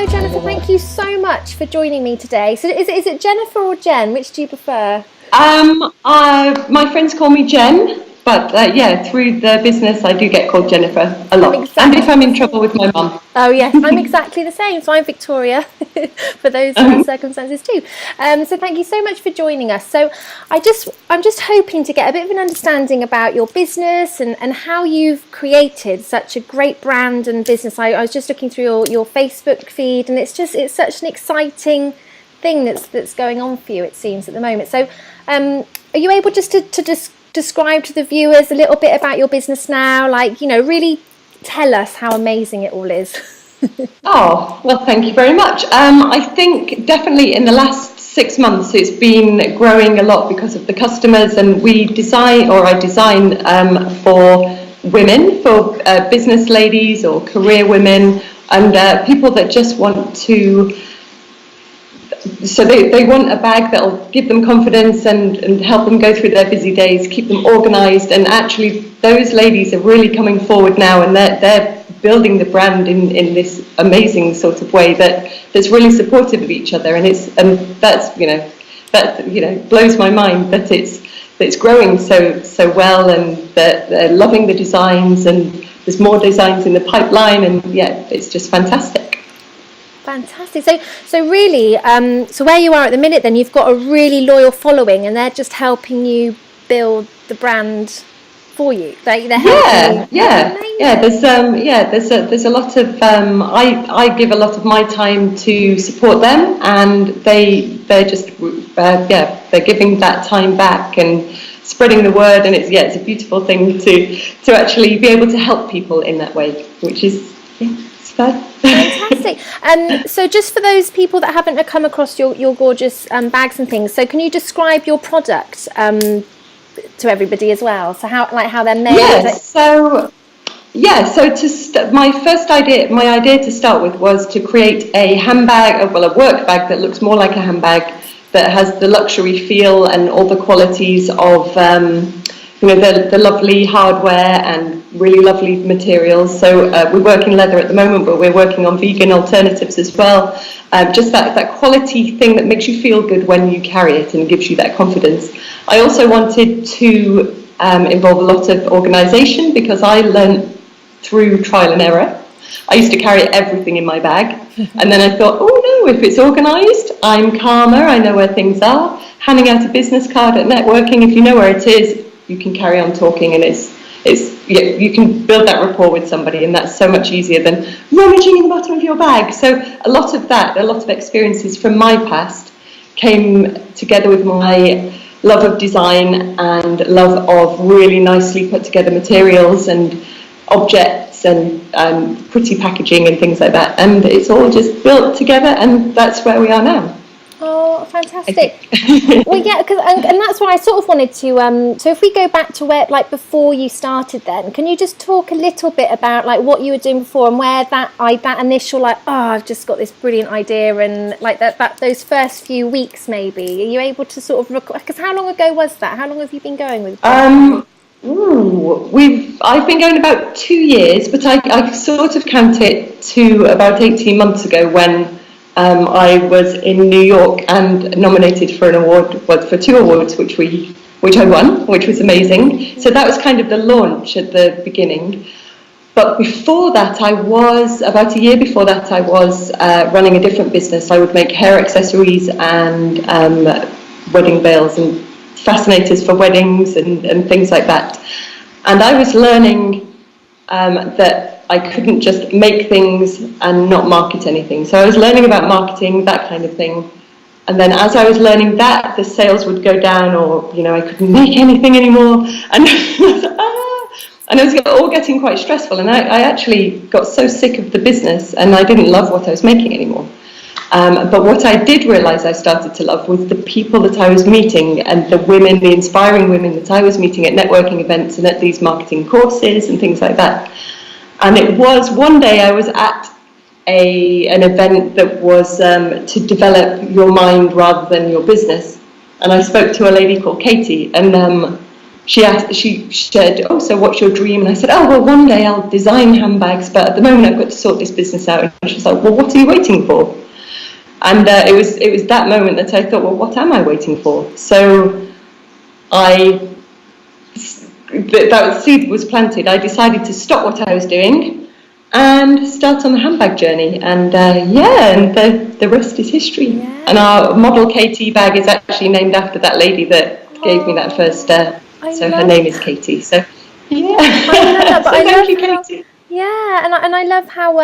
Hello, Jennifer. Thank you so much for joining me today. So is it Jennifer or Jen? Which do you prefer? My friends call me Jen, but through the business I do get called Jennifer a lot. And if I'm in trouble with my mum. Oh yes, I'm exactly the same. So I'm Victoria for those circumstances too. So thank you so much for joining us. So I'm just hoping to get a bit of an understanding about your business and how you've created such a great brand and business. I was just looking through your Facebook feed, and it's such an exciting thing that's going on for you, it seems, at the moment. So are you able just to describe to the viewers a little bit about your business now? Like, really tell us how amazing it all is. Oh, well, thank you very much. I think definitely in the last 6 months it's been growing a lot because of the customers, and I design for women, for business ladies or career women, and people that just want to. So they want a bag that'll give them confidence and help them go through their busy days, keep them organised. And actually, those ladies are really coming forward now, and they're building the brand in this amazing sort of way that's really supportive of each other. And that blows my mind that it's growing so well, and that they're loving the designs, and there's more designs in the pipeline, and it's just fantastic. Fantastic. So really, so where you are at the minute, then you've got a really loyal following, and they're just helping you build the brand for you. They're helping you. There's a lot of I give a lot of my time to support them, and they're just they're giving that time back and spreading the word, and it's a beautiful thing to actually be able to help people in that way, which is fantastic. So just for those people that haven't come across your gorgeous bags and things, so can you describe your product to everybody as well? So how they're made? My idea to start with was to create a handbag, a work bag that looks more like a handbag, that has the luxury feel and all the qualities of the lovely hardware and really lovely materials. So we work in leather at the moment, but we're working on vegan alternatives as well. Just that quality thing that makes you feel good when you carry it and gives you that confidence. I also wanted to involve a lot of organisation, because I learned through trial and error. I used to carry everything in my bag, and then I thought, oh no, if it's organised, I'm calmer, I know where things are. Handing out a business card at networking, if you know where it is, you can carry on talking, and you can build that rapport with somebody, and that's so much easier than rummaging in the bottom of your bag. So a lot of experiences from my past came together with my love of design and love of really nicely put together materials and objects and pretty packaging and things like that, and it's all just built together, and that's where we are now. Oh, fantastic. Well, yeah, and that's what I sort of wanted to, so if we go back to where, like, before you started then, can you just talk a little bit about, like, what you were doing before, and where that initial, like, I've just got this brilliant idea, and, like, that those first few weeks, maybe, are you able to sort of, because how long ago was that? How long have you been going with it? I've been going about 2 years, but I sort of count it to about 18 months ago, when I was in New York and nominated for an award, for 2 awards, which I won, which was amazing. So that was kind of the launch at the beginning. But before that, about a year before that, I was running a different business. I would make hair accessories and wedding veils and fascinators for weddings and things like that. And I was learning that I couldn't just make things and not market anything. So I was learning about marketing, that kind of thing. And then as I was learning that, the sales would go down, or, I couldn't make anything anymore. And and it was all getting quite stressful. And I actually got so sick of the business, and I didn't love what I was making anymore. But what I did realise I started to love was the people that I was meeting, and the inspiring women that I was meeting at networking events and at these marketing courses and things like that. And it was one day I was at an event that was to develop your mind rather than your business. And I spoke to a lady called Katie, and she said, "Oh, so what's your dream?" And I said, "Oh, well, one day I'll design handbags, but at the moment I've got to sort this business out." And she's like, "Well, what are you waiting for?" And it was that moment that I thought, well, what am I waiting for? So that seed was planted. I decided to stop what I was doing and start on the handbag journey. And and the rest is history. Yeah. And our model KT bag is actually named after that lady that gave me that first. So her name is Katie. So yeah, I love that. So thank you, Katie. Yeah, and I love how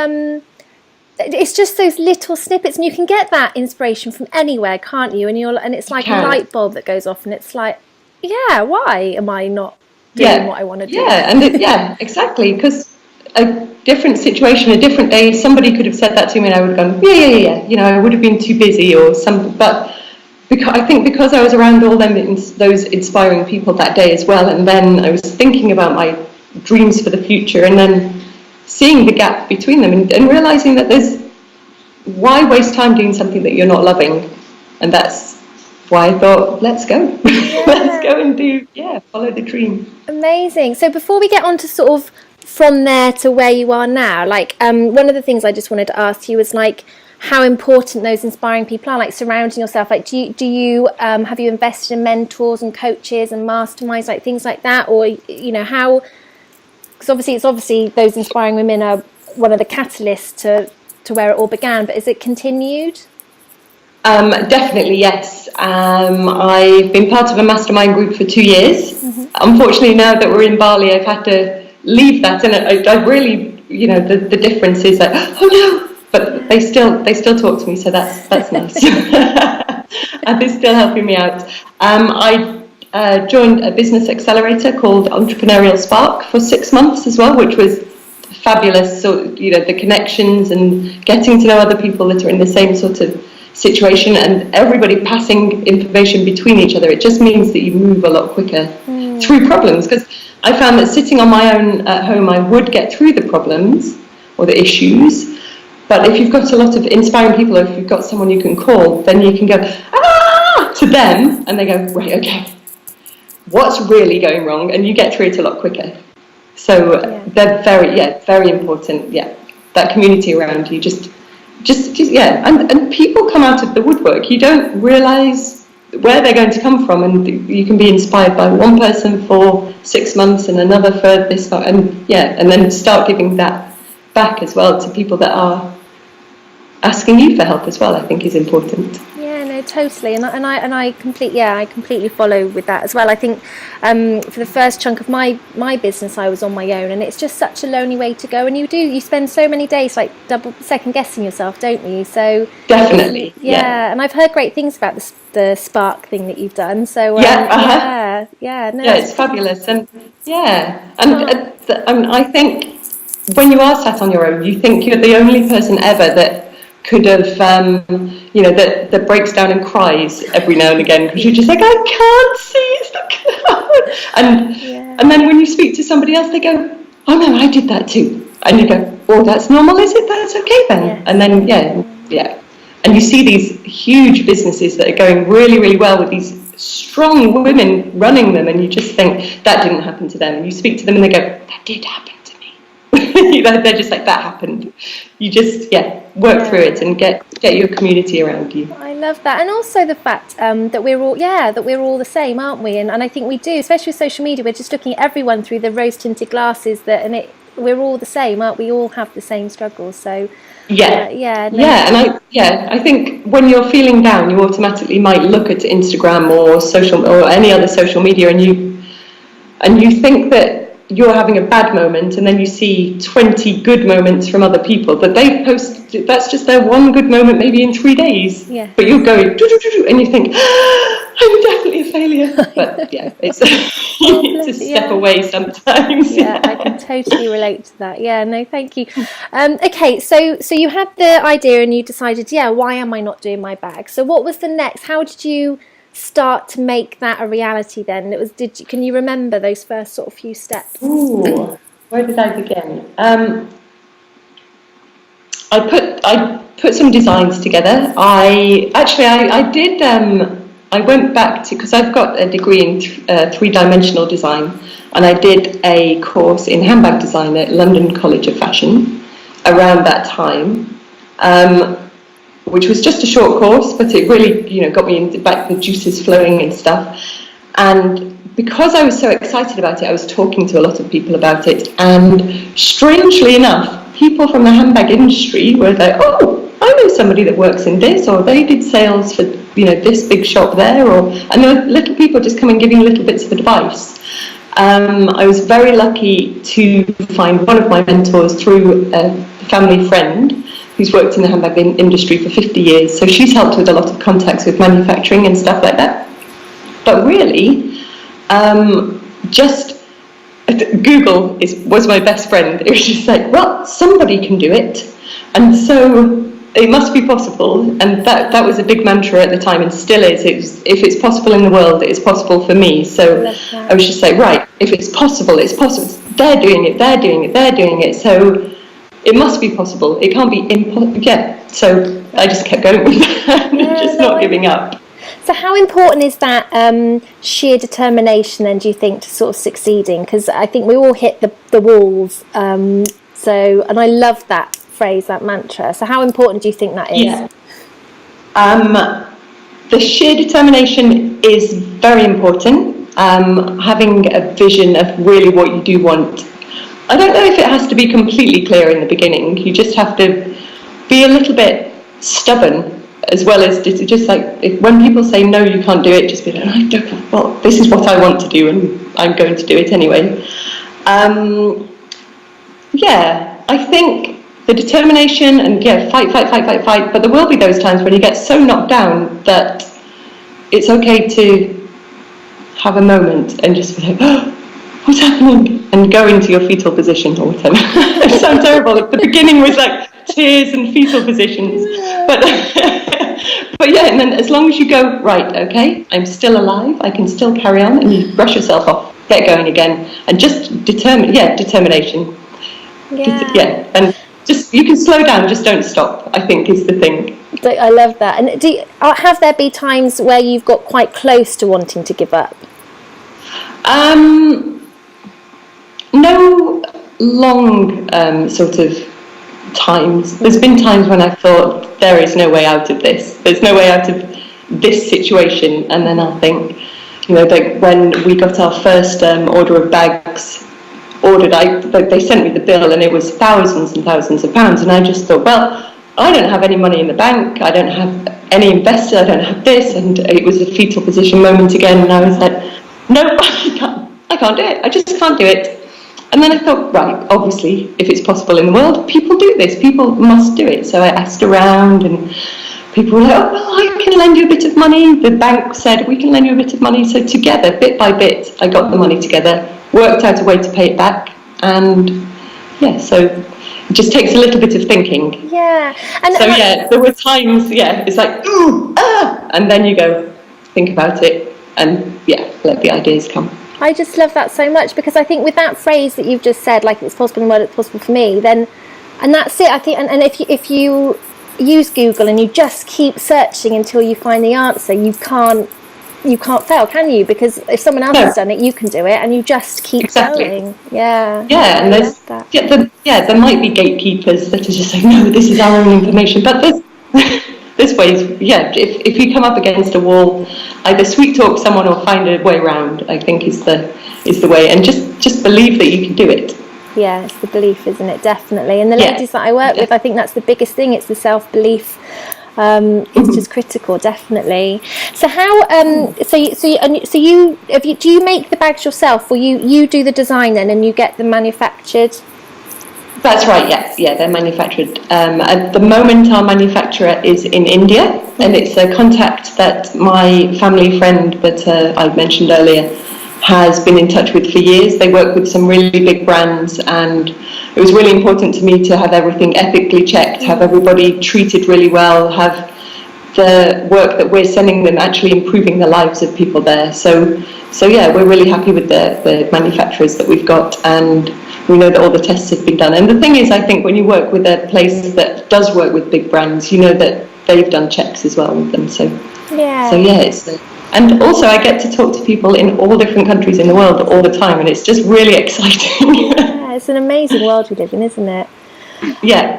it's just those little snippets, and you can get that inspiration from anywhere, can't you? And it's like a light bulb that goes off, and it's like, yeah, why am I not doing what I want to do? Yeah, and exactly, because a different situation, a different day, somebody could have said that to me, and I would have gone, yeah. You know, I would have been too busy or something. But because I was around all those inspiring people that day as well, and then I was thinking about my dreams for the future, and then seeing the gap between them and realizing that why waste time doing something that you're not loving? And that's why I thought, let's go. Yeah. Let's go and follow the dream. Amazing. So before we get on to sort of from there to where you are now, like one of the things I just wanted to ask you was like how important those inspiring people are, like surrounding yourself. Like do you have you invested in mentors and coaches and masterminds, like things like that? Or, you know, how... Because it's obviously those inspiring women are one of the catalysts to where it all began, but is it continued? Definitely, yes. I've been part of a mastermind group for 2 years. Mm-hmm. Unfortunately, now that we're in Bali, I've had to leave that, and I really, you know, the difference is like, oh no, but they still talk to me, so that's nice. And they're still helping me out. I joined a business accelerator called Entrepreneurial Spark for 6 months as well, which was fabulous. So, you know, the connections and getting to know other people that are in the same sort of situation, and everybody passing information between each other. It just means that you move a lot quicker through problems, because I found that sitting on my own at home, I would get through the problems or the issues. But if you've got a lot of inspiring people, or if you've got someone you can call, then you can go, to them, and they go, right, okay, what's really going wrong? And you get through it a lot quicker. So they're very important. Yeah, that community around you, just and people come out of the woodwork. You don't realise where they're going to come from, and you can be inspired by one person for 6 months and another for this, and then start giving that back as well to people that are asking you for help as well. I think is important. Yeah, no, totally, and I completely follow with that as well. I think for the first chunk of my business, I was on my own, and it's just such a lonely way to go. And you spend so many days like double second guessing yourself, don't you? So definitely, And I've heard great things about the Spark thing that you've done. So it's fabulous, and I think when you are sat on your own, you think you're the only person ever that could have, that breaks down and cries every now and again, because you're just like, I can't see, it's not going to. And then when you speak to somebody else, they go, oh no, I did that too. And you go, oh, that's normal, is it? That's okay then. Yes. And then, and you see these huge businesses that are going really, really well with these strong women running them, and you just think, that didn't happen to them. And you speak to them and they go, that did happen to me. They're just like, that happened. You just, work through it and get your community around you. I love that, and also the fact that we're all the same, aren't we? And I think we do, especially with social media. We're just looking at everyone through the rose-tinted glasses. We're all the same, aren't we? All have the same struggles. So I think when you're feeling down, you automatically might look at Instagram or any other social media, and you think that you're having a bad moment, and then you see 20 good moments from other people that they post. That's just their one good moment, maybe in 3 days. Yeah. But you're going, and you think, I'm definitely a failure. But it's a step away sometimes. Yeah, I can totally relate to that. Yeah, no, thank you. Okay, so you had the idea and you decided, why am I not doing my bag? So what was the next? How did you start to make that a reality then? Can you remember those first sort of few steps? Ooh, where did I begin? I put some designs together. I did I went back to, because I've got a degree in three-dimensional design, and I did a course in handbag design at London College of Fashion around that time, which was just a short course, but it really, got me back the juices flowing and stuff. And because I was so excited about it, I was talking to a lot of people about it, and strangely enough, people from the handbag industry were like, oh, I know somebody that works in this, or they did sales for, this big shop there, and there were little people just coming giving little bits of advice. I was very lucky to find one of my mentors through a family friend who's worked in the handbag industry for 50 years, so she's helped with a lot of contacts with manufacturing and stuff like that. But really, just Google was my best friend. It was just like, well, somebody can do it, and so it must be possible. And that was a big mantra at the time, and still is. If it's possible in the world, it's possible for me. So I was just like, right, if it's possible, it's possible. They're doing it. So it must be possible. It can't be impossible. Yeah. So I just kept going with that, not giving up. So how important is that sheer determination then, do you think, to sort of succeeding? Because I think we all hit the walls. And I love that phrase, that mantra. So how important do you think that is? Yeah. The sheer determination is very important. Having a vision of really what you do want. I don't know if it has to be completely clear in the beginning. You just have to be a little bit stubborn, as well as just like when people say no, you can't do it, just be like, well, this is what I want to do, and I'm going to do it anyway. I think the determination and fight, but there will be those times when you get so knocked down that it's okay to have a moment and just be like, oh, what's happening? And go into your fetal position or whatever. It sounds terrible. At the beginning was like tears and fetal positions, but and then as long as you go, right, okay, I'm still alive, I can still carry on, and you brush yourself off, get going again, and just determination. And just, you can slow down, just don't stop, I think is the thing. I love that. And have there been times where you've got quite close to wanting to give up? No long sort of times. There's been times when I thought there is no way out of this. There's no way out of this situation, and then I think, like when we got our first order of bags ordered, they sent me the bill, and it was thousands and thousands of pounds, and I just thought, well, I don't have any money in the bank, I don't have any investor, I don't have this, and it was a fetal position moment again, and I was like, no, I can't do it. I just can't do it. And then I thought, right, obviously, if it's possible in the world, people do this. People must do it. So I asked around, and people were like, oh, well, I can lend you a bit of money. The bank said, we can lend you a bit of money. So together, bit by bit, I got the money together, worked out a way to pay it back. And, so it just takes a little bit of thinking. Yeah. And so, there were times, it's like, and then you go, think about it, and, let the ideas come. I just love that so much, because I think with that phrase that you've just said, like it's possible in the world, it's possible for me, then, and that's it, I think, and if you use Google and you just keep searching until you find the answer, you can't fail, can you? Because if someone else has done it, you can do it, and you just keep going. And there's there might be gatekeepers that are just saying, no, this is our own information, but there's ways, if you come up against a wall, either sweet talk someone or find a way around, I think is the way, and just believe that you can do it. Yeah, it's the belief, isn't it? Definitely. And the ladies that I work with, I think that's the biggest thing, it's the self-belief. It's just critical, definitely. So how do you make the bags yourself, or you do the design then and you get them manufactured? That's right, they're manufactured. At the moment, our manufacturer is in India, and it's a contact that my family friend that I mentioned earlier has been in touch with for years. They work with some really big brands, and it was really important to me to have everything ethically checked, have everybody treated really well, have the work that we're sending them actually improving the lives of people there. So we're really happy with the manufacturers that we've got, and we know that all the tests have been done. And the thing is, I think when you work with a place that does work with big brands, you know that they've done checks as well with them. So it's And also I get to talk to people in all different countries in the world all the time, and it's just really exciting. Yeah, it's an amazing world we live in, isn't it? Yeah.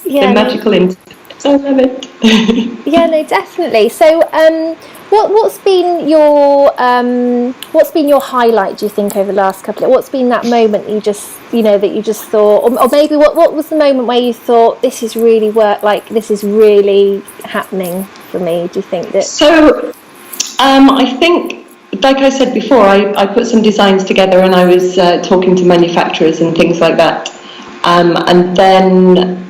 The magical internet. I love it. Yeah, no, definitely. So, what's been your highlight? Do you think over the last couple of? What's been that moment you just thought, or maybe what was the moment where you thought this is really this is really happening for me? Do you think that? So, I think, like I said before, I put some designs together, and I was talking to manufacturers and things like that, and then.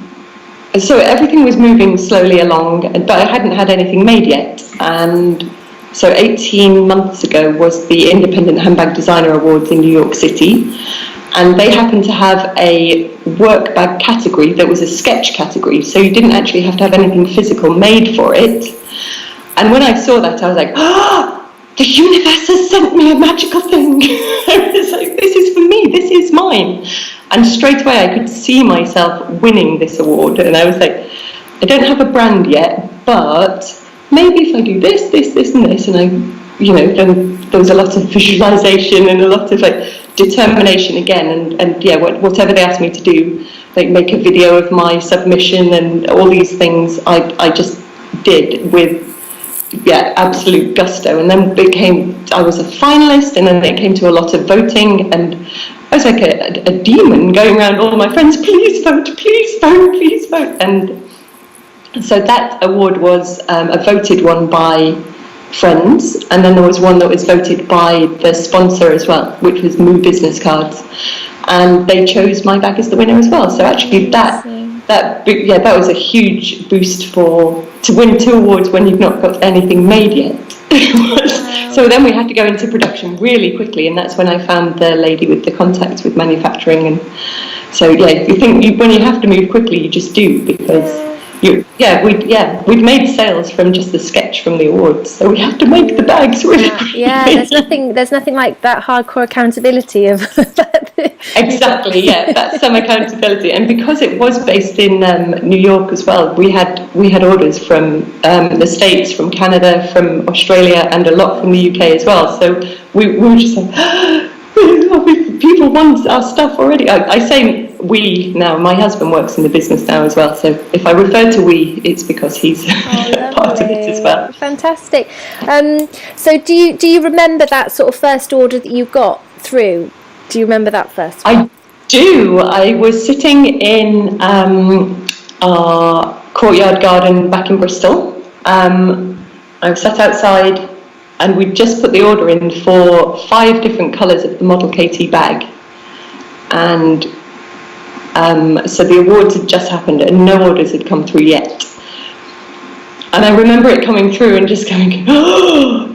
So everything was moving slowly along, but I hadn't had anything made yet. And so 18 months ago was the Independent Handbag Designer Awards in New York City. And they happened to have a work bag category that was a sketch category. So you didn't actually have to have anything physical made for it. And when I saw that, I was like, the universe has sent me a magical thing. I was like, this is for me, this is mine. And straight away I could see myself winning this award, and I was like, I don't have a brand yet, but maybe if I do this, and this, and then there was a lot of visualization and a lot of determination again, and whatever they asked me to do, make a video of my submission and all these things, I just did with absolute gusto. And then I was a finalist, and then it came to a lot of voting, and I was like a demon going around all my friends, please vote, please vote, please vote. And so that award was a voted one by friends, and then there was one that was voted by the sponsor as well, which was Moo Business Cards, and they chose my bag as the winner as well. So actually that was a huge boost to win 2 awards when you've not got anything made yet. So then we had to go into production really quickly, and that's when I found the lady with the contacts with manufacturing. And so you think when you have to move quickly, you just do, because we'd made sales from just the sketch from the awards, so we have to make the bags really quickly. There's nothing like that hardcore accountability of Exactly, that's some accountability. And because it was based in New York as well, we had orders from the States, from Canada, from Australia, and a lot from the UK as well. So we were just like, people want our stuff already. I say we now. My husband works in the business now as well, so if I refer to we, it's because he's part of it as well. Fantastic. So do you remember that sort of first order that you got through? Do you remember that first one? I do. I was sitting in our courtyard garden back in Bristol. I was sat outside, and we'd just put the order in for 5 different colours of the Model KT bag. And so the awards had just happened, and no orders had come through yet. And I remember it coming through and just going, oh,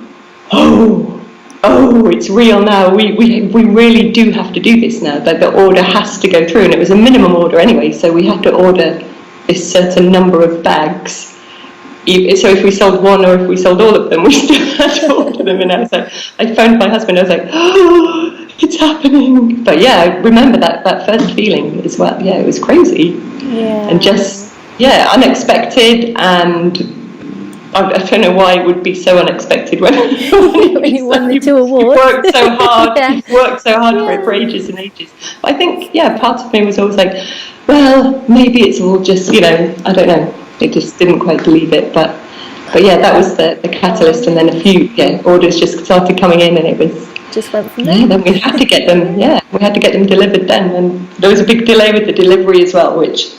it's real now. We really do have to do this now. That the order has to go through, and it was a minimum order anyway, so we had to order this certain number of bags. So if we sold one, or if we sold all of them, we still had to order them. And I phoned my husband. I was like, it's happening. But I remember that first feeling as well. It was crazy. And just unexpected, and I don't know why it would be so unexpected when you won the 2 awards. You worked so hard, for it for ages and ages. But I think, part of me was always like, well, maybe it's all just, I don't know. It just didn't quite believe it. But that was the catalyst. And then a few orders just started coming in, and it was just went from there. Then we had to get them. We had to get them delivered then, and there was a big delay with the delivery as well, which.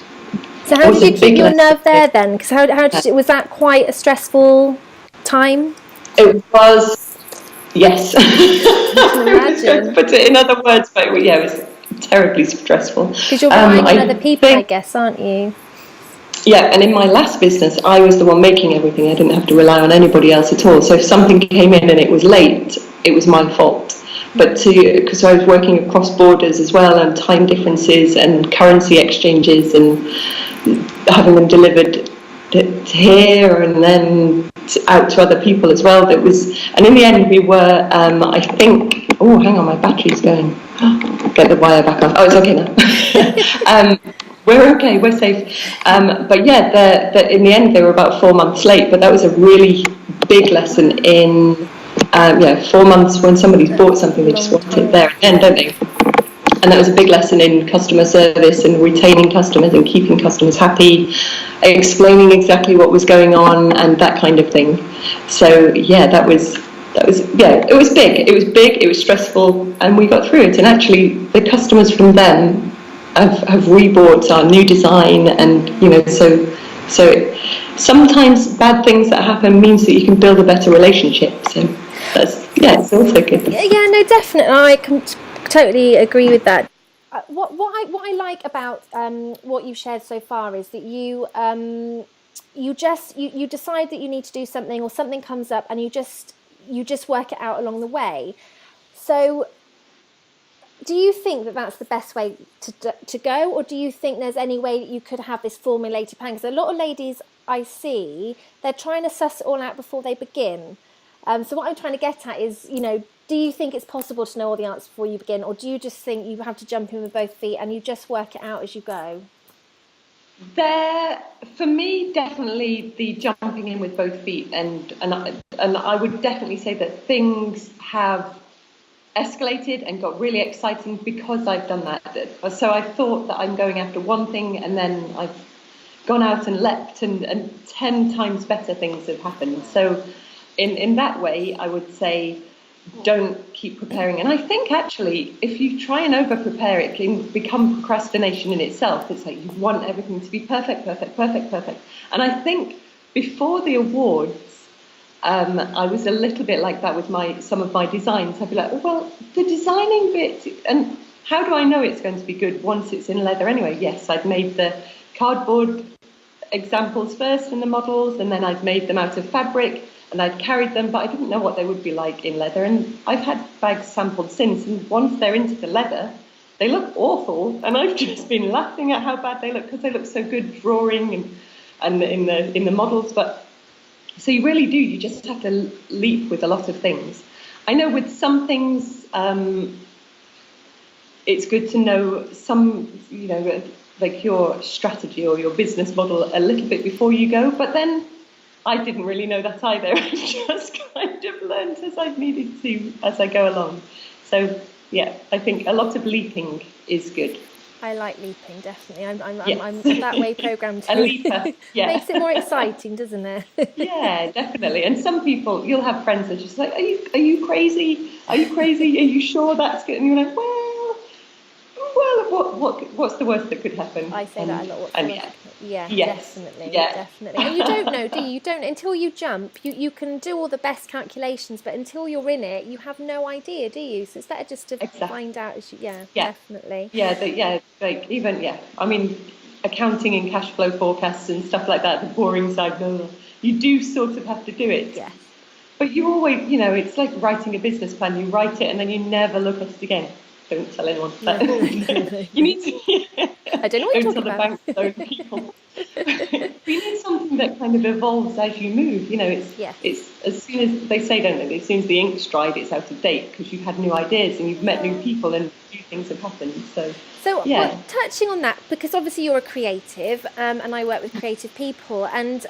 So how did you keep your nerve there then? Because was that quite a stressful time? It was, yes. I can imagine. Put it in other words, but it was terribly stressful. Because you're relying on other people, I guess, aren't you? Yeah, and in my last business, I was the one making everything. I didn't have to rely on anybody else at all. So if something came in and it was late, it was my fault. But because I was working across borders as well, and time differences and currency exchanges, and having them delivered to here and then out to other people as well. And in the end, we were, I think. Oh, hang on, my battery's going. Get the wire back on. Oh, it's okay now. We're okay, we're safe. But in the end, they were about 4 months late, but that was a really big lesson in 4 months when somebody's bought something, they just want it there and then, don't they? And that was a big lesson in customer service and retaining customers and keeping customers happy, explaining exactly what was going on and that kind of thing. So yeah, it was big. It was big, it was stressful, and we got through it. And actually the customers from them have rebought our new design, and so sometimes bad things that happen means that you can build a better relationship. So it's also good. Yeah, no, definitely. I can totally agree with that. What I like about what you've shared so far is that you decide that you need to do something, or something comes up, and you just work it out along the way. So, do you think that that's the best way to go, or do you think there's any way that you could have this formulated plan? Because a lot of ladies I see, they're trying to suss it all out before they begin. So what I'm trying to get at is, do you think it's possible to know all the answers before you begin, or do you just think you have to jump in with both feet and you just work it out as you go? For me, definitely the jumping in with both feet, and I would definitely say that things have escalated and got really exciting because I've done that. So I thought that I'm going after one thing, and then I've gone out and leapt, and 10 times better things have happened. So in that way, I would say don't keep preparing. And I think actually, if you try and over prepare, it can become procrastination in itself. It's like you want everything to be perfect. And I think before the awards, I was a little bit like that with some of my designs. I'd be like, well, the designing bit, and how do I know it's going to be good once it's in leather anyway? Yes, I'd made the cardboard examples first in the models, and then I'd made them out of fabric, and I'd carried them, but I didn't know what they would be like in leather. And I've had bags sampled since, and once they're into the leather, they look awful, and I've just been laughing at how bad they look because they look so good drawing and in the models. But so you really do, you just have to leap with a lot of things. I know with some things, it's good to know some, like your strategy or your business model a little bit before you go, but then I didn't really know that either. I just kind of learned as I've needed to as I go along. So yeah, I think a lot of leaping is good. I like leaping, definitely. I'm Yes. that way programmed too. A leaper, yeah. Makes it more exciting, doesn't it? Yeah, definitely. And some people, you'll have friends that are just like, are you crazy? Are you crazy? Are you sure that's good? And you're like, well, what's the worst that could happen? I say that a lot. Yes. Definitely. And you don't know, do you? You don't, until you jump. You can do all the best calculations, but until you're in it, you have no idea, do you? So it's better just to find out as you. Yeah, definitely. I mean, accounting and cash flow forecasts and stuff like that, the boring side, you do sort of have to do it. Yes. But you always, it's like writing a business plan. You write it and then you never look at it again. Don't tell anyone. But you need to. I don't know what you're talking about. Don't tell the bank, people. You need something that kind of evolves as you move. It's as soon as they say, don't they? As soon as the ink's dried, it's out of date because you've had new ideas and you've met new people and new things have happened. So yeah. Well, touching on that, because obviously you're a creative, and I work with creative people, and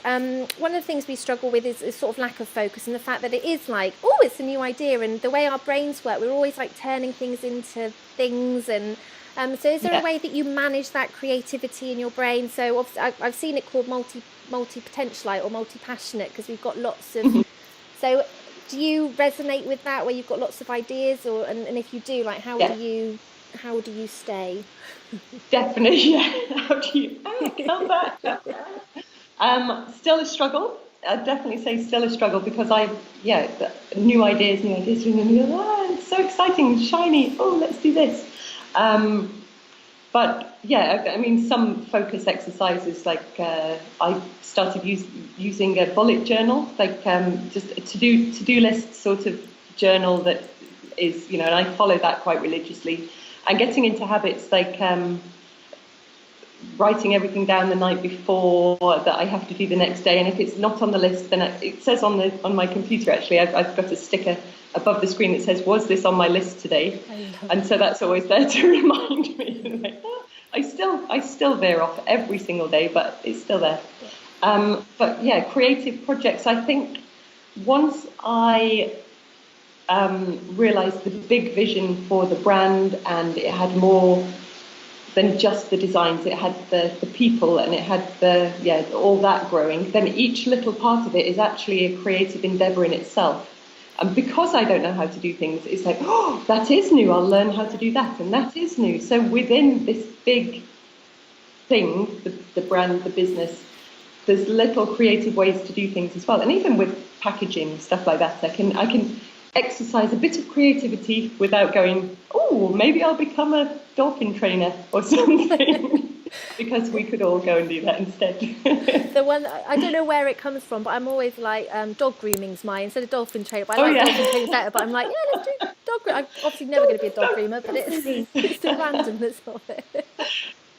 one of the things we struggle with is sort of lack of focus, and the fact that it is like, it's a new idea, and the way our brains work, we're always like turning things into things, and so is there a way that you manage that creativity in your brain? So obviously I've seen it called multi-potentialite or multi-passionate, because we've got lots of. So do you resonate with that, where you've got lots of ideas, and if you do, like how do you stay? Definitely, yeah. How do you overcome that? Still a struggle. I'd definitely say still a struggle, because new ideas, and it's so exciting, shiny, let's do this. But yeah, I mean, some focus exercises, like I started using a bullet journal, like just a to-do list sort of journal that is, and I follow that quite religiously. And getting into habits like writing everything down the night before that I have to do the next day, and if it's not on the list, then it says on my computer, actually, I've got a sticker above the screen that says, was this on my list today? And so that's always there to remind me. Like, I still veer off every single day, but it's still there. But yeah, creative projects, I think once I realised the big vision for the brand, and it had more than just the designs. It had the people, and it had all that growing. Then each little part of it is actually a creative endeavour in itself. And because I don't know how to do things, it's like, oh, that is new. I'll learn how to do that, and that is new. So within this big thing, the brand, the business, there's little creative ways to do things as well. And even with packaging, stuff like that, I can exercise a bit of creativity without going, oh, maybe I'll become a dolphin trainer or something. Because we could all go and do that instead. The one, I don't know where it comes from, but I'm always like, dog grooming's mine instead of dolphin trainer. But I like dolphin trainer better. But I'm like, yeah, let's do dog grooming. I'm obviously never going to be a dog groomer, but it's the randomness of it.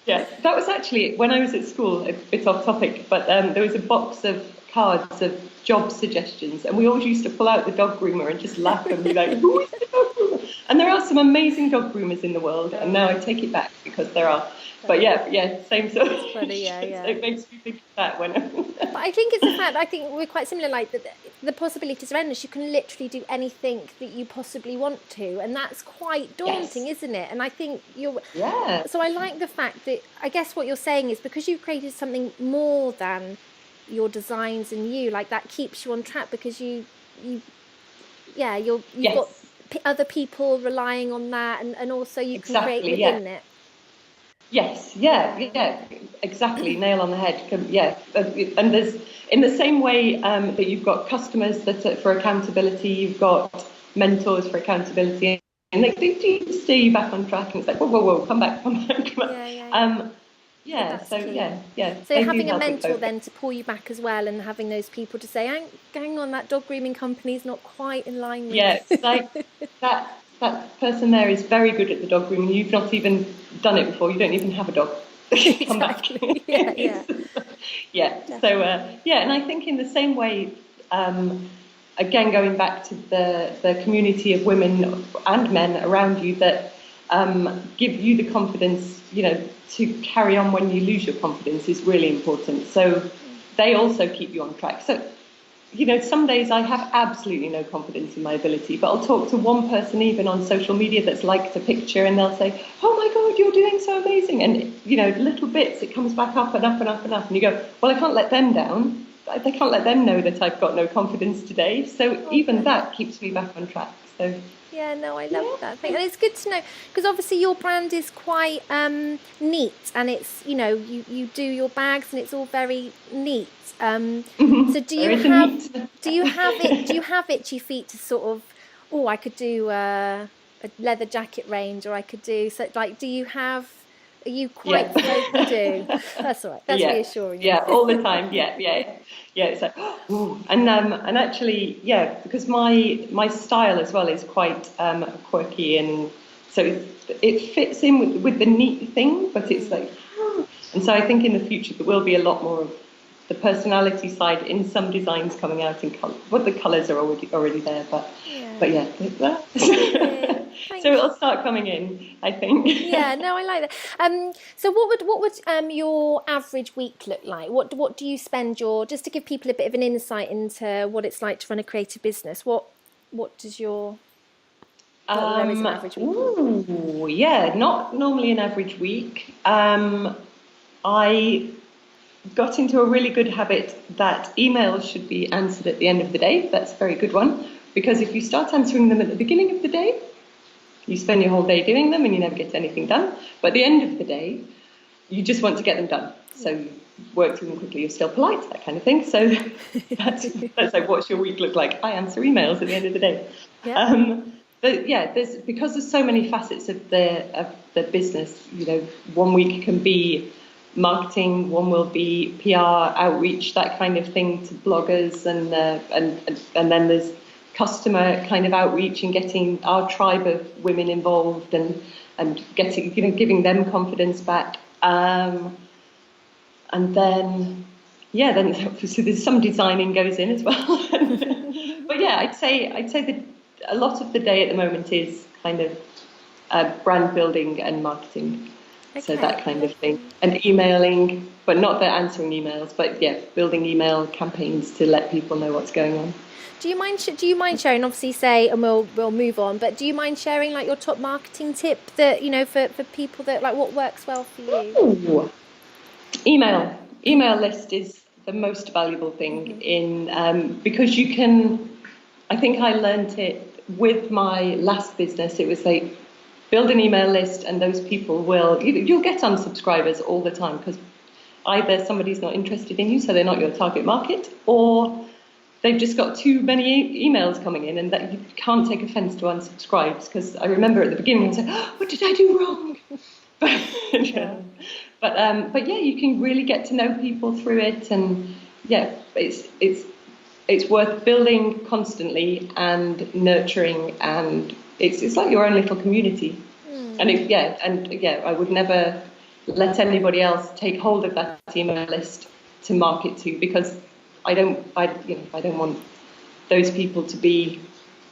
Yeah, that was actually when I was at school, a bit off topic, but there was a box of cards of job suggestions, and we always used to pull out the dog groomer and just laugh and be like, who is the dog groomer? And there are some amazing dog groomers in the world, and now I take it back because there are. But yeah, same sort of. Funny, yeah. It makes me think of that when. But I think it's the fact. I think we're quite similar. Like the possibilities are endless. You can literally do anything that you possibly want to, and that's quite daunting, isn't it? And I think you're. Yeah. So I like the fact that I guess what you're saying is because you've created something more than your designs and you, like that keeps you on track because you've got other people relying on that, and also you can create within it. Yes, yeah, exactly, nail on the head. Yeah, and there's in the same way that you've got customers that for accountability, you've got mentors for accountability, and they do steer you back on track. And it's like, whoa, come back. So having a mentor then to pull you back as well, and having those people to say, hang on, that dog grooming company is not quite in line with. Yeah, like that person there is very good at the dog grooming. You've not even done it before. You don't even have a dog. Come back. Yeah. So and I think in the same way, again going back to the community of women and men around you that give you the confidence, to carry on when you lose your confidence is really important. So they also keep you on track. So. Some days I have absolutely no confidence in my ability, but I'll talk to one person even on social media that's liked a picture and they'll say, oh my God, you're doing so amazing. And, little bits, it comes back up and up and up and up. And you go, well, I can't let them down. I can't let them know that I've got no confidence today. So even that keeps me back on track. So. Yeah, no, I love that thing. And it's good to know, because obviously your brand is quite neat, and it's, you do your bags and it's all very neat. So do you have itchy feet to sort of, I could do a leather jacket range, or I could do, are you quite you do? That's all right. That's reassuring. Yeah, all the time. Yeah. It's like, and actually, because my style as well is quite quirky, and so it fits in with the neat thing, but it's like, and so I think in the future there will be a lot more of the personality side in some designs coming out in colour. Well, the colours are already there, but so it'll start coming in, I think. Yeah, no, I like that. So what would your average week look like? What do you spend just to give people a bit of an insight into what it's like to run a creative business? What does your there is an average week? Not normally an average week. I got into a really good habit that emails should be answered at the end of the day. That's a very good one, because if you start answering them at the beginning of the day, you spend your whole day doing them and you never get anything done. But at the end of the day, you just want to get them done. So you work through them quickly, you're still polite, that kind of thing. So that's like, what's your week look like? I answer emails at the end of the day. Yeah. But because there's so many facets of the business, 1 week can be marketing, one will be PR, outreach, that kind of thing to bloggers, and then there's customer kind of outreach and getting our tribe of women involved and getting giving them confidence back, and then obviously there's some designing goes in as well. But I'd say that a lot of the day at the moment is kind of brand building and marketing. So that kind of thing. And emailing, but not the answering emails, but yeah, building email campaigns to let people know what's going on. Do you mind sharing? Obviously, say, and we'll move on. But do you mind sharing like your top marketing tip that for people that like what works well for you? Ooh. Email list is the most valuable thing because you can. I think I learned it with my last business. It was like build an email list, and those people you'll get unsubscribers all the time because either somebody's not interested in you, so they're not your target market, or they've just got too many emails coming in, and that you can't take offence to unsubscribes. Because I remember at the beginning I was like, oh, what did I do wrong? But yeah, you can really get to know people through it, and yeah, it's worth building constantly and nurturing, and it's like your own little community. And I would never let anybody else take hold of that email list to market to, because I don't want those people to be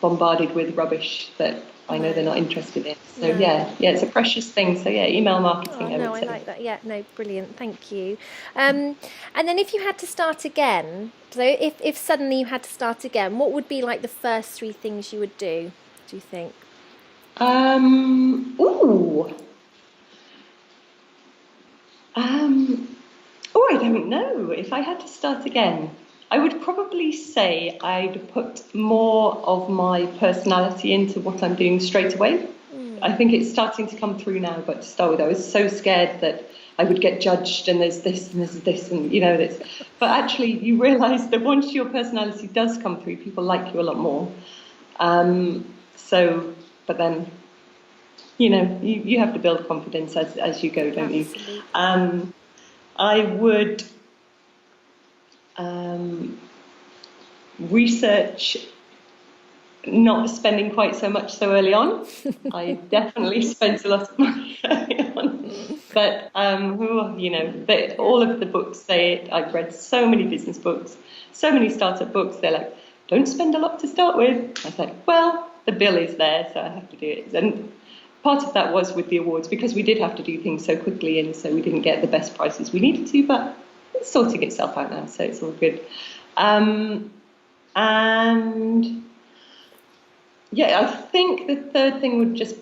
bombarded with rubbish that I know they're not interested in. So yeah, it's a precious thing. So yeah, email marketing. I like that. Yeah, no, brilliant. Thank you. And then if you had to start again, so if suddenly you had to start again, what would be like the first 3 things you would do you think? I don't know. If I had to start again, I would probably say I'd put more of my personality into what I'm doing straight away. I think it's starting to come through now, but to start with, I was so scared that I would get judged, and there's this and there's this, and this. But actually, you realise that once your personality does come through, people like you a lot more. But then, you have to build confidence as you go, don't Absolutely. you? I would research not spending quite so much so early on. I definitely spent a lot of money early on. But, all of the books say it. I've read so many business books, so many startup books. They're like, don't spend a lot to start with. I was like, well, the bill is there, so I have to do it. And part of that was with the awards, because we did have to do things so quickly, and so we didn't get the best prices we needed to, but it's sorting itself out now, so it's all good. And yeah, I think the third thing would just,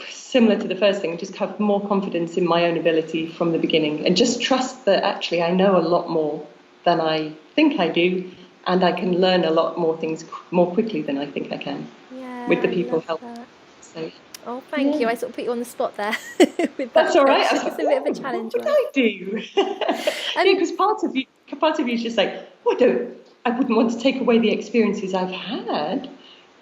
similar to the first thing, just have more confidence in my own ability from the beginning, and just trust that actually I know a lot more than I think I do, and I can learn a lot more things more quickly than I think I can with the people helping. So, oh, thank you. I sort of put you on the spot there. With that. That's all right. It's a bit of a challenge. What would I do? Because part of you is just like, I wouldn't want to take away the experiences I've had.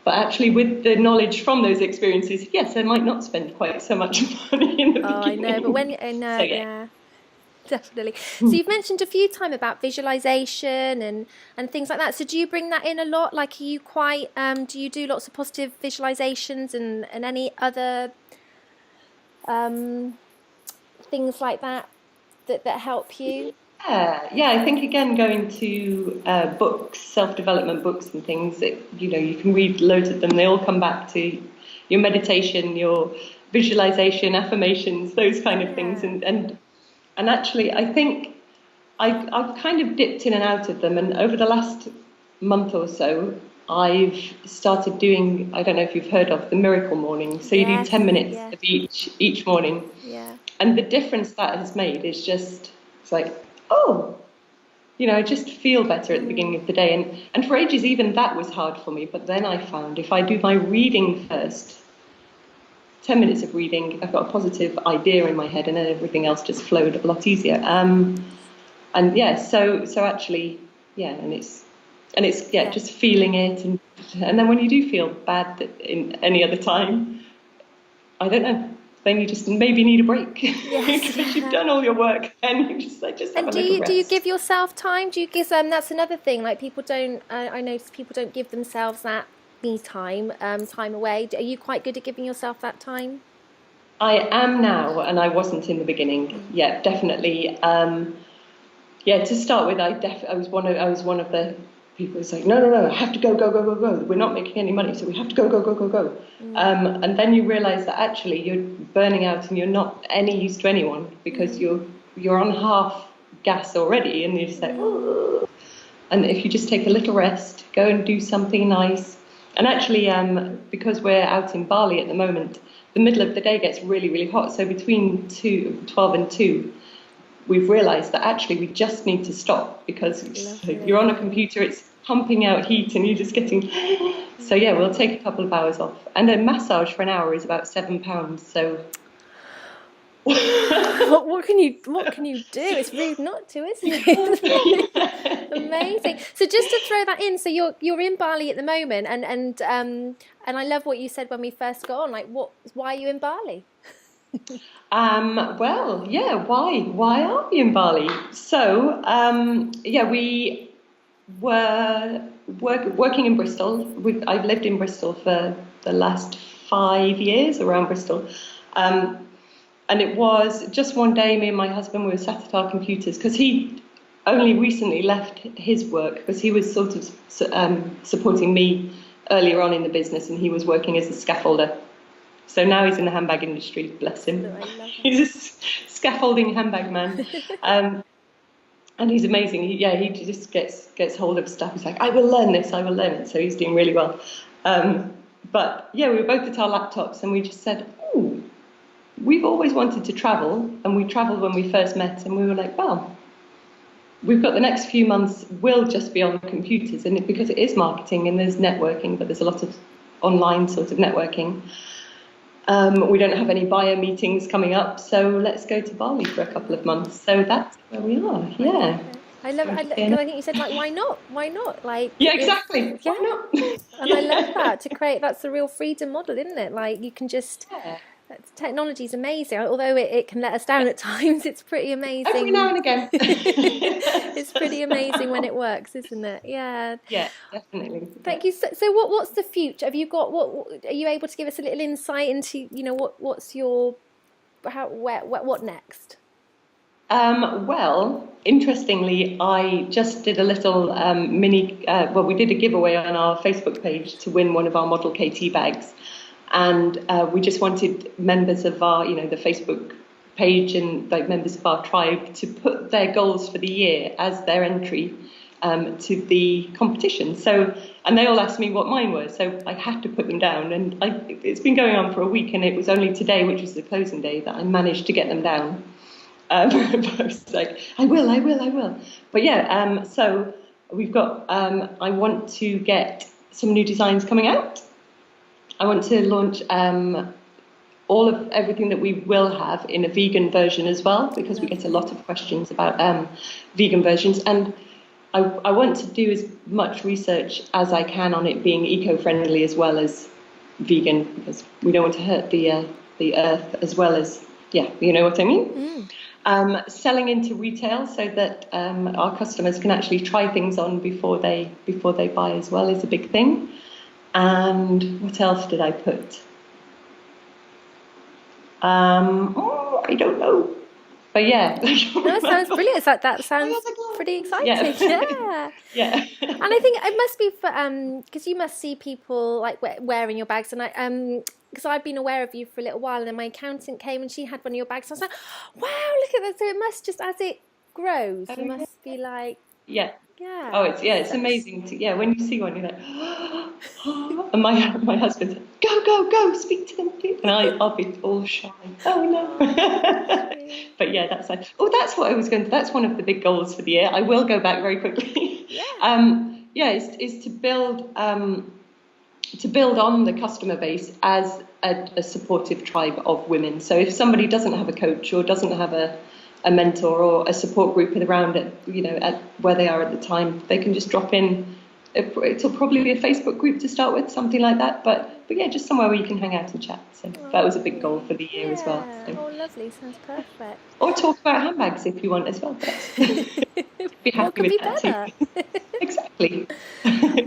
But actually, with the knowledge from those experiences, yes, I might not spend quite so much money in the beginning. I know, but yeah. Definitely. So you've mentioned a few times about visualization and things like that. So do you bring that in a lot? Like, are you quite, do you do lots of positive visualizations and any other things like that help you? Yeah. I think, again, going to books, self-development books and things, you can read loads of them. They all come back to your meditation, your visualization, affirmations, those kind of things. And actually, I think I've kind of dipped in and out of them. And over the last month or so, I've started doing, I don't know if you've heard of the Miracle Morning. So you do 10 minutes of each morning. Yeah. And the difference that has made is just, it's like, I just feel better at the beginning of the day. And for ages, even that was hard for me. But then I found if I do my reading first, 10 minutes of reading, I've got a positive idea in my head, and then everything else just flowed a lot easier. So actually, and it's just feeling it, and then when you do feel bad in any other time, I don't know, then you just maybe need a break because you've done all your work, and you just have a little rest. Do you give yourself time? Do you give that's another thing, like people don't I notice people don't give themselves that me time away. Are you quite good at giving yourself that time? I am now, and I wasn't in the beginning. Yeah, definitely. To start with, I was one of the people say, no, I have to go. We're not making any money, so we have to go. And then you realise that actually you're burning out and you're not any use to anyone because you're on half gas already, and you just like, oh. And if you just take a little rest, go and do something nice. And actually, because we're out in Bali at the moment, the middle of the day gets really, really hot. So between 12 and 2, we've realised that actually we just need to stop, because you're on a computer, it's pumping out heat and you're just getting... So yeah, we'll take a couple of hours off. And a massage for an hour is about £7, so... what can you do? It's rude not to, isn't it? Amazing. So just to throw that in, so you're in Bali at the moment, and I love what you said when we first got on. Like, why are you in Bali? Well, yeah. Why are we in Bali? So we were working in Bristol. I've lived in Bristol for the last 5 years, around Bristol. And it was just one day, me and my husband, we were sat at our computers, because he only recently left his work, because he was sort of supporting me earlier on in the business, and he was working as a scaffolder. So now he's in the handbag industry, bless him. He's a scaffolding handbag man. And he's amazing. He just gets hold of stuff. He's like, I will learn this, I will learn it. So he's doing really well. But yeah, we were both at our laptops, and we just said, we've always wanted to travel, and we travelled when we first met, and we were like, well, we've got the next few months, we'll just be on computers, and because it is marketing and there's networking, but there's a lot of online sort of networking. We don't have any buyer meetings coming up, so let's go to Bali for a couple of months. So that's where we are. Yeah. I love it. I think you said, like, why not? Like, yeah, exactly. Why not? And I love that, to create. That's the real freedom model, isn't it? Like, you can just. Yeah. Technology is amazing, although it can let us down at times. It's pretty amazing. Every now and again. It's pretty amazing when it works, isn't it? Yeah. Yeah, definitely. Thank you. So what's the future? Have you got what? Are you able to give us a little insight into what's your what next? Well, interestingly, I just did a little mini. We did a giveaway on our Facebook page to win one of our model KT bags. And we just wanted members of our, the Facebook page and like members of our tribe to put their goals for the year as their entry to the competition. So, and they all asked me what mine were, so I had to put them down. And it's been going on for a week, and it was only today, which was the closing day, that I managed to get them down. But I was like, I will. But yeah, so we've got. I want to get some new designs coming out. I want to launch all of everything that we will have in a vegan version as well, because we get a lot of questions about vegan versions, and I want to do as much research as I can on it being eco-friendly as well as vegan, because we don't want to hurt the earth as well as, you know what I mean? Selling into retail so that our customers can actually try things on before they buy as well is a big thing. And what else did I put? I don't know. But yeah. That sounds brilliant. That sounds pretty exciting. Yeah. And I think it must be for because you must see people like wearing your bags, and because I've been aware of you for a little while, and then my accountant came and she had one of your bags. And I was like, wow, look at that. So it must just, as it grows, you must be like, yeah. Oh, it's amazing to, when you see one, you're like, and my husband's like, go, speak to them, please. And I'll be all shy. Oh no. But yeah, that's like, that's what I was going to. That's one of the big goals for the year. I will go back very quickly. Is to build on the customer base as a supportive tribe of women. So if somebody doesn't have a coach or doesn't have a mentor or a support group around it, at where they are at the time, they can just drop in. It'll probably be a Facebook group to start with, something like that. But yeah, just somewhere where you can hang out and chat. So that was a big goal for the year as well. So. Oh, lovely! Sounds perfect. Or talk about handbags if you want as well. Be happy with that too. Exactly. exactly.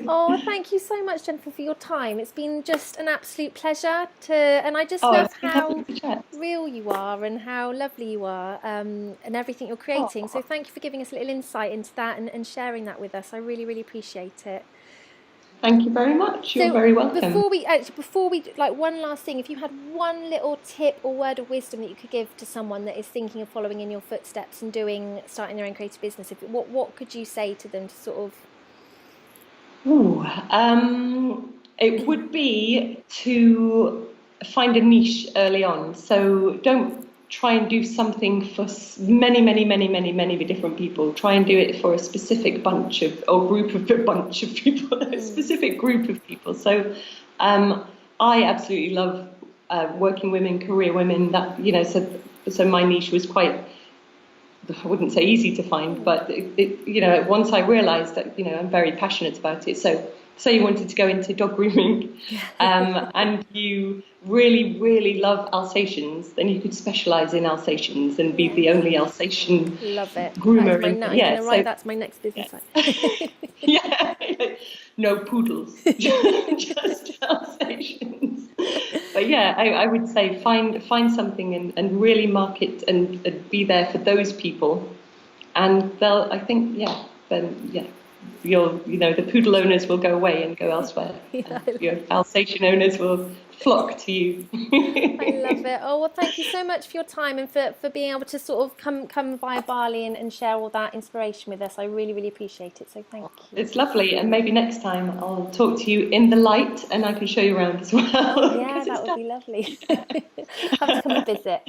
Oh, thank you so much, Jennifer, for your time. It's been just an absolute pleasure and I just love It's been how lovely to chat. real you are and how lovely you are, and everything you're creating. So Oh, thank you for giving us a little insight into that and sharing that with us. I really, really appreciate it. thank you very much. You're So very welcome. before we like one last thing, if you had one little tip or word of wisdom that you could give to someone that is thinking of following in your footsteps and starting their own creative business, what could you say to them to sort of? Ooh, it would be to find a niche early on. So don't try and do something for many different people. Try and do it for a specific bunch of or group of a bunch of people, a specific group of people. So I absolutely love working women, career women. That so my niche was quite. I wouldn't say easy to find, but once I realised that I'm very passionate about it. So, say you wanted to go into dog grooming, and you really love Alsatians, then you could specialise in Alsatians and be the only Alsatian Love it. groomer. I'm going to write that's my next business. Yeah, no poodles, just Alsatians. But yeah, I would say find something and really market and be there for those people, and they'll. I think the poodle owners will go away and go elsewhere. Yeah, And your Alsatian owners will flock to you. I love it. Oh, well, thank you so much for your time and for being able to sort of come via Bali and share all that inspiration with us. I really, really appreciate it. So thank you. It's lovely, and maybe next time I'll talk to you in the light and I can show you around as well. Oh, yeah, that would be lovely. Have to come and visit.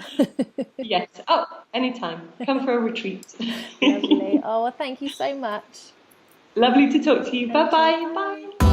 Yes. Oh, anytime. Come for a retreat. Lovely. Oh, well, thank you so much. Lovely to talk to you. Thank Bye-bye. you. Bye. Bye.